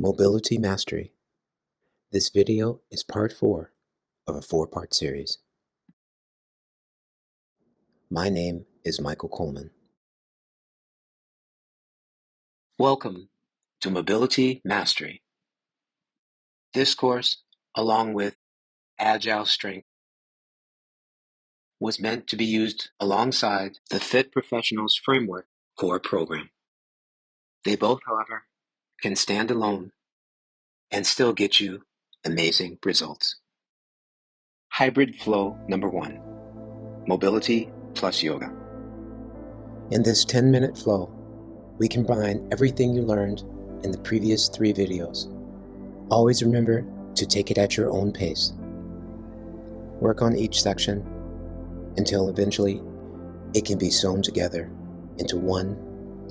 Mobility Mastery. This video is part 4 of a 4-part series. My name is Michael Coleman. Welcome to Mobility Mastery. This course, along with Agile Strength, was meant to be used alongside the Fit Professionals Framework core program. They both, however, can stand alone and still get you amazing results. Hybrid Flow number 1, Mobility plus Yoga. In this 10-minute flow, we combine everything you learned in the previous 3 videos. Always remember to take it at your own pace. Work on each section until eventually it can be sewn together into one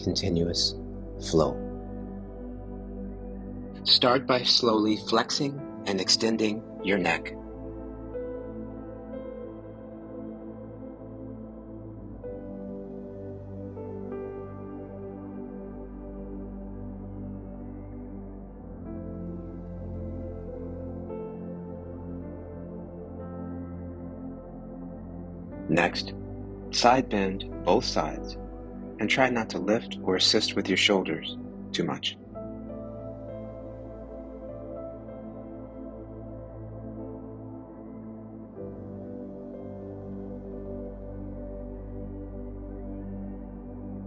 continuous flow. Start by slowly flexing and extending your neck. Next, side bend both sides and try not to lift or assist with your shoulders too much.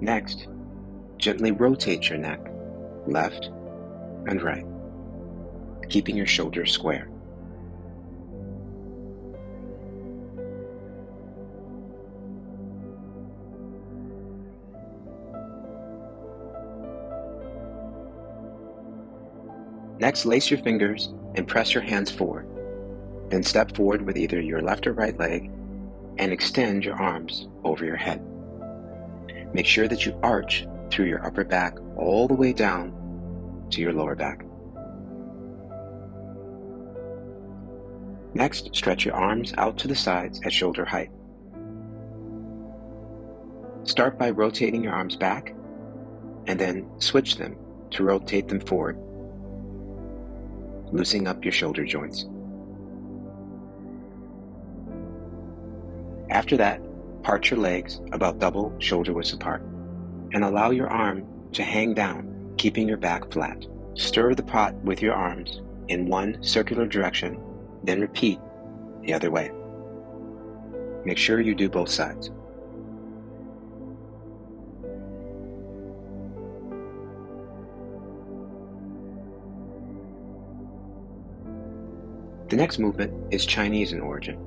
Next, gently rotate your neck left and right, keeping your shoulders square. Next, lace your fingers and press your hands forward. Then step forward with either your left or right leg and extend your arms over your head. Make sure that you arch through your upper back all the way down to your lower back. Next, stretch your arms out to the sides at shoulder height. Start by rotating your arms back and then switch them to rotate them forward, loosening up your shoulder joints. After that, part your legs about double shoulder widths apart and allow your arm to hang down, keeping your back flat. Stir the pot with your arms in one circular direction, then repeat the other way. Make sure you do both sides. The next movement is Chinese in origin.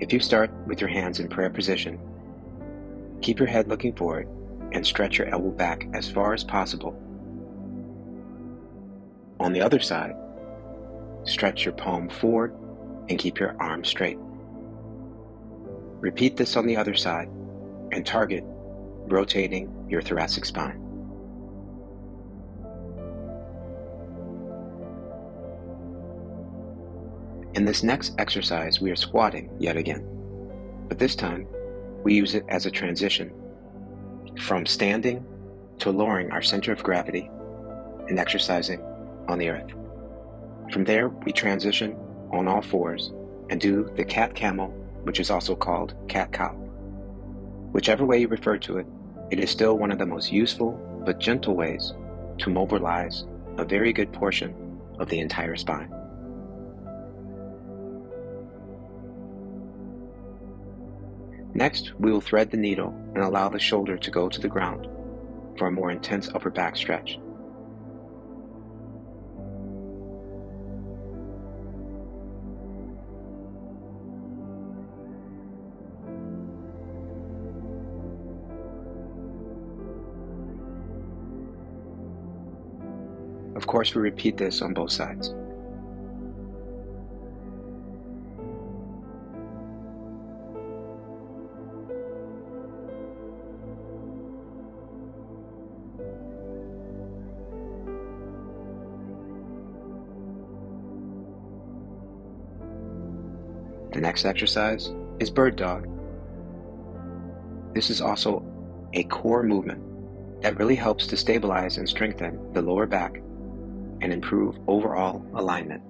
If you start with your hands in prayer position, keep your head looking forward and stretch your elbow back as far as possible. On the other side, stretch your palm forward and keep your arm straight. Repeat this on the other side and target rotating your thoracic spine. In this next exercise, we are squatting yet again, but this time we use it as a transition from standing to lowering our center of gravity and exercising on the earth. From there, we transition on all fours and do the cat-camel, which is also called cat-cow. Whichever way you refer to it, it is still one of the most useful but gentle ways to mobilize a very good portion of the entire spine. Next, we will thread the needle and allow the shoulder to go to the ground for a more intense upper back stretch. Of course, we repeat this on both sides. The next exercise is bird dog. This is also a core movement that really helps to stabilize and strengthen the lower back and improve overall alignment.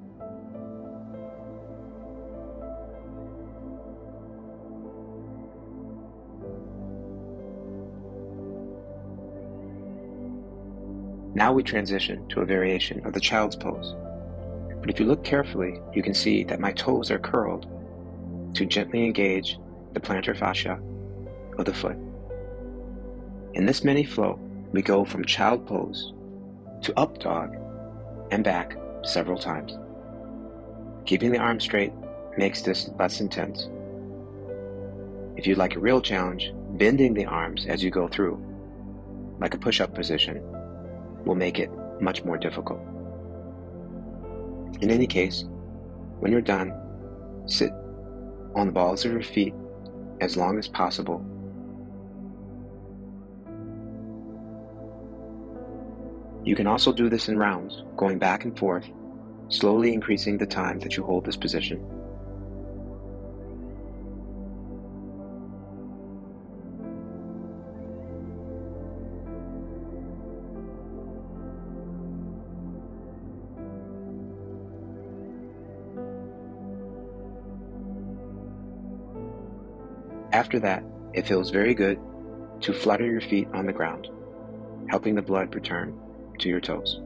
Now we transition to a variation of the child's pose. But if you look carefully, you can see that my toes are curled to gently engage the plantar fascia of the foot. In this mini flow, we go from child pose to up dog and back several times. Keeping the arm straight makes this less intense. If you'd like a real challenge, bending the arms as you go through, like a push-up position, will make it much more difficult. In any case, when you're done, sit on the balls of your feet as long as possible. You can also do this in rounds, going back and forth, slowly increasing the time that you hold this position. After that, it feels very good to flutter your feet on the ground, helping the blood return to your toes.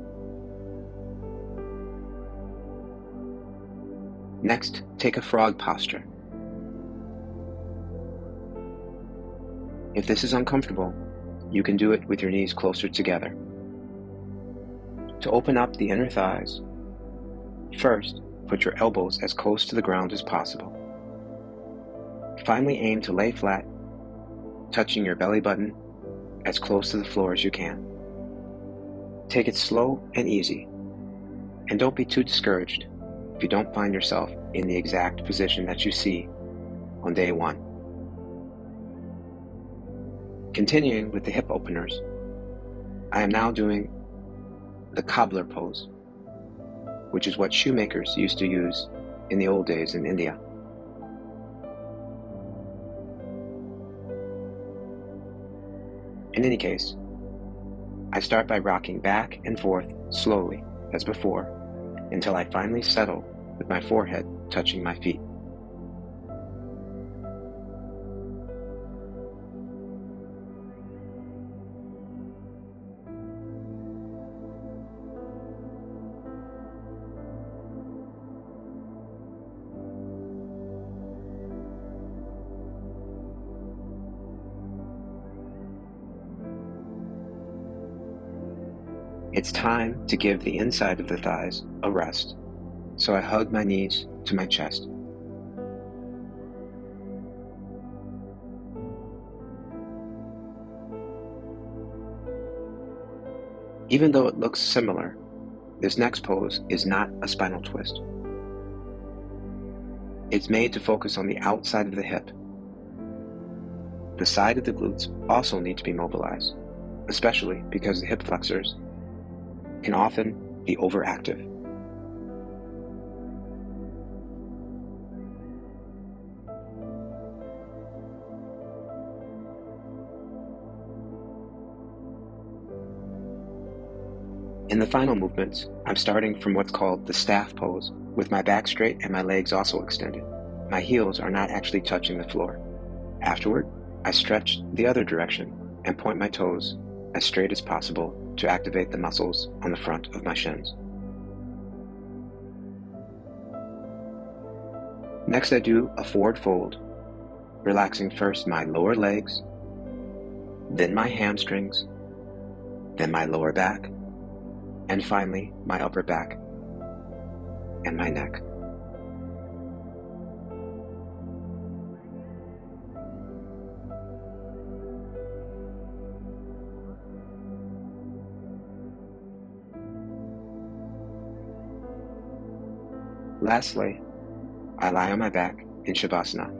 Next, take a frog posture. If this is uncomfortable, you can do it with your knees closer together. To open up the inner thighs, first, put your elbows as close to the ground as possible. Finally, aim to lay flat, touching your belly button as close to the floor as you can. Take it slow and easy, and don't be too discouraged if you don't find yourself in the exact position that you see on day one. Continuing with the hip openers, I am now doing the cobbler pose, which is what shoemakers used to use in the old days in India. In any case, I start by rocking back and forth slowly, as before, until I finally settle with my forehead touching my feet. It's time to give the inside of the thighs a rest, so I hug my knees to my chest. Even though it looks similar, this next pose is not a spinal twist. It's made to focus on the outside of the hip. The side of the glutes also need to be mobilized, especially because the hip flexors can often be overactive. In the final movements, I'm starting from what's called the staff pose, with my back straight and my legs also extended. My heels are not actually touching the floor. Afterward, I stretch the other direction and point my toes as straight as possible to activate the muscles on the front of my shins. Next, I do a forward fold, relaxing first my lower legs, then my hamstrings, then my lower back, and finally my upper back and my neck. Lastly, I lie on my back in Shavasana,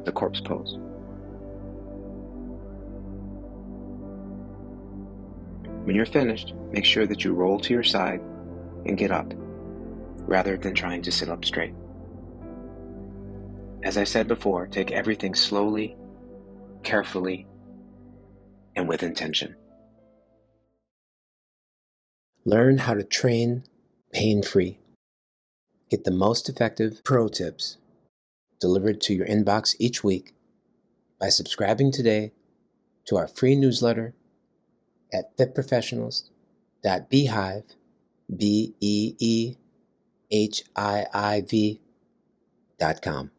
the corpse pose. When you're finished, make sure that you roll to your side and get up, rather than trying to sit up straight. As I said before, take everything slowly, carefully, and with intention. Learn how to train pain-free. Get the most effective pro tips delivered to your inbox each week by subscribing today to our free newsletter at fitprofessionals.beehiiv, BEEHIIV.com.